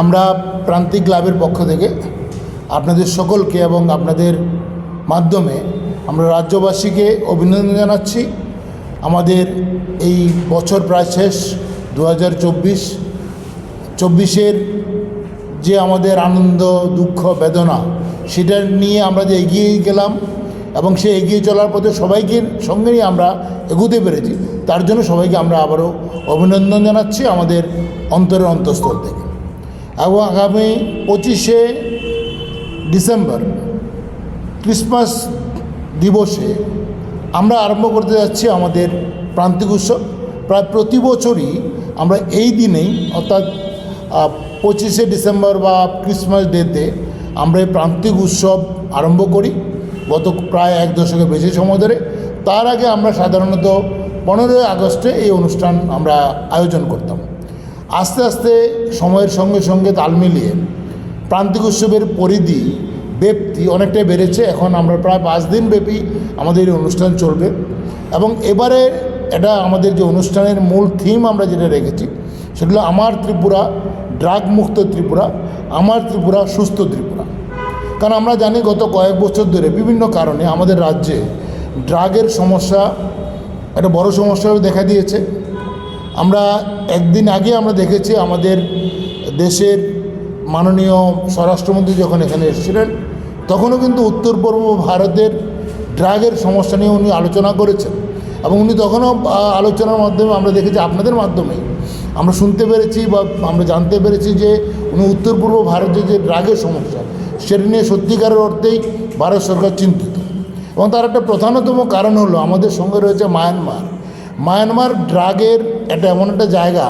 আমরা প্রান্তিক ক্লাবের পক্ষ থেকে আপনাদের সকলকে এবং আপনাদের মাধ্যমে আমরা রাজ্যবাসীকে অভিনন্দন জানাচ্ছি। আমাদের এই বছর প্রায় শেষ 2024-এর যে আমাদের আনন্দ, দুঃখ, বেদনা সেটা নিয়ে আমরা যে এগিয়ে গেলাম এবং সে এগিয়ে চলার পথে সবাইকে সঙ্গে নিয়ে আমরা এগোতে পেরেছি, তার জন্য সবাইকে আমরা আবারও অভিনন্দন জানাচ্ছি আমাদের অন্তরের অন্তঃস্থল থেকে। এবং আগামী 25শে ডিসেম্বর ক্রিসমাস দিবসে আমরা আরম্ভ করতে যাচ্ছি আমাদের প্রান্তিক উৎসব। প্রায় প্রতি বছরই আমরা এই দিনেই অর্থাৎ 25শে ডিসেম্বর বা ক্রিসমাস ডেতে আমরা এই প্রান্তিক উৎসব আরম্ভ করি গত প্রায় 1 দশকের বেশি সময় ধরে। তার আগে আমরা সাধারণত 15ই আগস্টে এই অনুষ্ঠান আমরা আয়োজন করতাম। আস্তে আস্তে সময়ের সঙ্গে সঙ্গে তাল মিলিয়ে প্রান্তিক উৎসবের পরিধি, ব্যাপ্তি অনেকটাই বেড়েছে। এখন আমরা প্রায় 5 দিন ব্যাপী আমাদের এই অনুষ্ঠান চলবে এবং এবারে এটা আমাদের যে অনুষ্ঠানের মূল থিম আমরা যেটা রেখেছি সেগুলো আমার ত্রিপুরা, ড্রাগ মুক্ত ত্রিপুরা, আমার ত্রিপুরা, সুস্থ ত্রিপুরা। কারণ আমরা জানি গত কয়েক বছর ধরে বিভিন্ন কারণে আমাদের রাজ্যে ড্রাগের সমস্যা একটা বড় সমস্যা দেখা দিয়েছে। আমরা একদিন আগে আমরা দেখেছি আমাদের দেশের মাননীয় স্বরাষ্ট্রমন্ত্রী যখন এখানে এসেছিলেন তখনও কিন্তু উত্তর পূর্ব ভারতের ড্রাগের সমস্যা নিয়ে উনি আলোচনা করেছেন এবং উনি তখনও আলোচনার মাধ্যমে আমরা দেখেছি, আপনাদের মাধ্যমেই আমরা শুনতে পেরেছি বা আমরা জানতে পেরেছি যে উনি উত্তর পূর্ব ভারতের যে ড্রাগের সমস্যা সেটা নিয়ে সত্যিকারের অর্থেই ভারত সরকার চিন্তিত। এবং তার একটা প্রধানতম কারণ হলো আমাদের সঙ্গে রয়েছে মায়ানমার ড্রাগের একটা এমন একটা জায়গা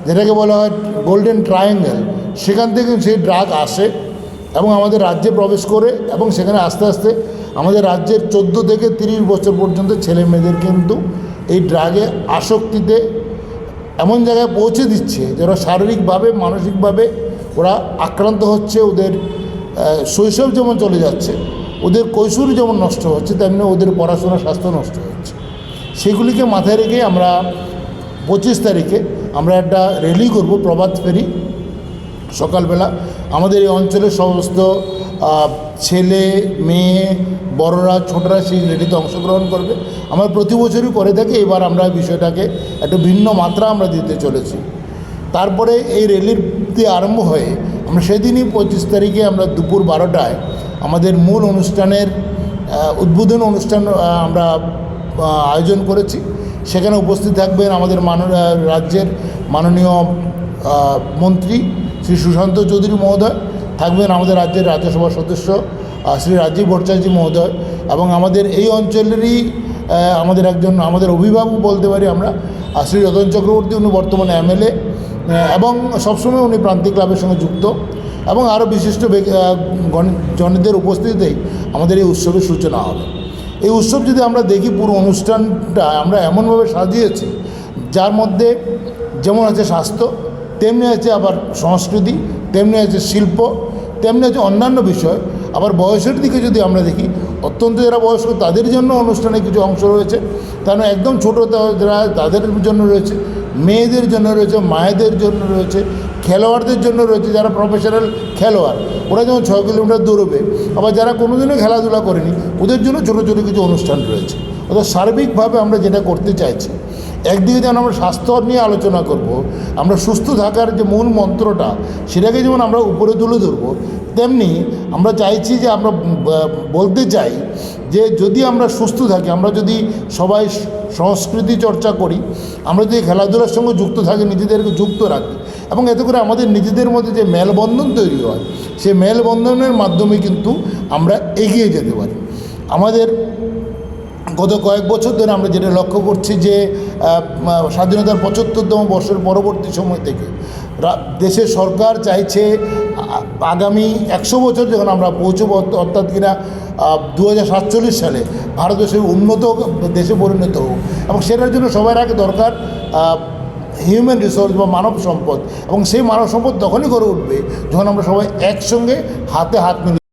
যেটাকে বলা হয় গোল্ডেন ট্রায়াঙ্গেল। সেখান থেকে সেই ড্রাগ আসে এবং আমাদের রাজ্যে প্রবেশ করে এবং সেখানে আস্তে আস্তে আমাদের রাজ্যের 14 থেকে 30 বছর পর্যন্ত ছেলে মেয়েদের কিন্তু এই ড্রাগে আসক্তিতে এমন জায়গায় পৌঁছে দিচ্ছে যারা শারীরিকভাবে, মানসিকভাবে ওরা আক্রান্ত হচ্ছে। ওদের শৈশব যেমন চলে যাচ্ছে, ওদের কৈশোর যেমন নষ্ট হচ্ছে, তেমনি ওদের পড়াশোনা, স্বাস্থ্য নষ্ট হচ্ছে। সেগুলিকে মাথায় রেখে আমরা 25 তারিখে আমরা একটা র্যালি করব, প্রভাত ফেরি। সকালবেলা আমাদের এই অঞ্চলের সমস্ত ছেলে, মেয়ে, বড়রা, ছোটরা সেই র্যালিতে অংশগ্রহণ করবে। আমরা প্রতি বছরই করে থাকি, এবার আমরা বিষয়টাকে একটা ভিন্ন মাত্রা আমরা দিতে চলেছি। তারপরে এই র্যালির দিয়ে আরম্ভ হয়ে আমরা সেদিনই 25 তারিখে আমরা দুপুর 12টায় আমাদের মূল অনুষ্ঠানের উদ্বোধন অনুষ্ঠান আমরা আয়োজন করেছি। সেখানে উপস্থিত থাকবেন আমাদের রাজ্যের মাননীয় মন্ত্রী শ্রী সুশান্ত চৌধুরী মহোদয়, থাকবেন আমাদের রাজ্যের রাজ্যসভার সদস্য শ্রী রাজীব ভট্টাচার্য মহোদয় এবং আমাদের এই অঞ্চলেরই আমাদের অভিভাবক বলতে পারি আমরা, শ্রী রতন চক্রবর্তী। উনি বর্তমানে MLA এবং সবসময় উনি প্রান্তিক ক্লাবের সঙ্গে যুক্ত এবং আরও বিশিষ্ট জনদের উপস্থিতিতেই আমাদের এই উৎসবের সূচনা হবে। এই উৎসব যদি আমরা দেখি, পুরো অনুষ্ঠানটা আমরা এমনভাবে সাজিয়েছি যার মধ্যে যেমন আছে স্বাস্থ্য, তেমনি আছে আবার সংস্কৃতি, তেমনি আছে শিল্প, তেমনি আছে অন্যান্য বিষয়। আবার বয়সের দিকে যদি আমরা দেখি, অত্যন্ত যারা বয়স্ক তাদের জন্য অনুষ্ঠানে কিছু অংশ রয়েছে, কারণ একদম ছোটো যারা তাদের জন্য রয়েছে, মেয়েদের জন্য রয়েছে, মায়েদের জন্য রয়েছে, খেলোয়াড়দের জন্য রয়েছে যারা প্রফেশনাল খেলোয়াড়, ওরা যেমন 6 কিলোমিটার দৌড়বে। আবার যারা কোনোদিনও খেলাধুলা করেনি ওদের জন্য ছোটো ছোটো কিছু অনুষ্ঠান রয়েছে। অর্থাৎ সার্বিকভাবে আমরা যেটা করতে চাইছি, একদিকে যেমন আমরা স্বাস্থ্য নিয়ে আলোচনা করব, আমরা সুস্থ থাকার যে মূল মন্ত্রটা সেটাকে যেমন আমরা উপরে তুলে ধরবো, তেমনি আমরা চাইছি যে আমরা বলতে চাই যে যদি আমরা সুস্থ থাকি, আমরা যদি সবাই সংস্কৃতি চর্চা করি, আমরা যদি খেলাধুলার সঙ্গে যুক্ত থাকি, নিজেদেরকে যুক্ত রাখি এবং এতে করে আমাদের নিজেদের মধ্যে যে মেলবন্ধন তৈরি হয়, সেই মেলবন্ধনের মাধ্যমে কিন্তু আমরা এগিয়ে যেতে পারি। আমাদের গত কয়েক বছর ধরে আমরা যেটা লক্ষ্য করছি যে স্বাধীনতার 75তম বর্ষের পরবর্তী সময় থেকে দেশের সরকার চাইছে আগামী 100 বছর যখন আমরা পৌঁছব, অর্থাৎ কিনা 2047 সালে ভারতবর্ষের উন্নত দেশে পরিণত হোক এবং সেটার জন্য সবার আগে দরকার হিউম্যান রিসোর্স বা মানব সম্পদ। এবং সেই মানব সম্পদ তখনই গড়ে উঠবে যখন আমরা সবাই একসঙ্গে হাতে হাত মিলিয়ে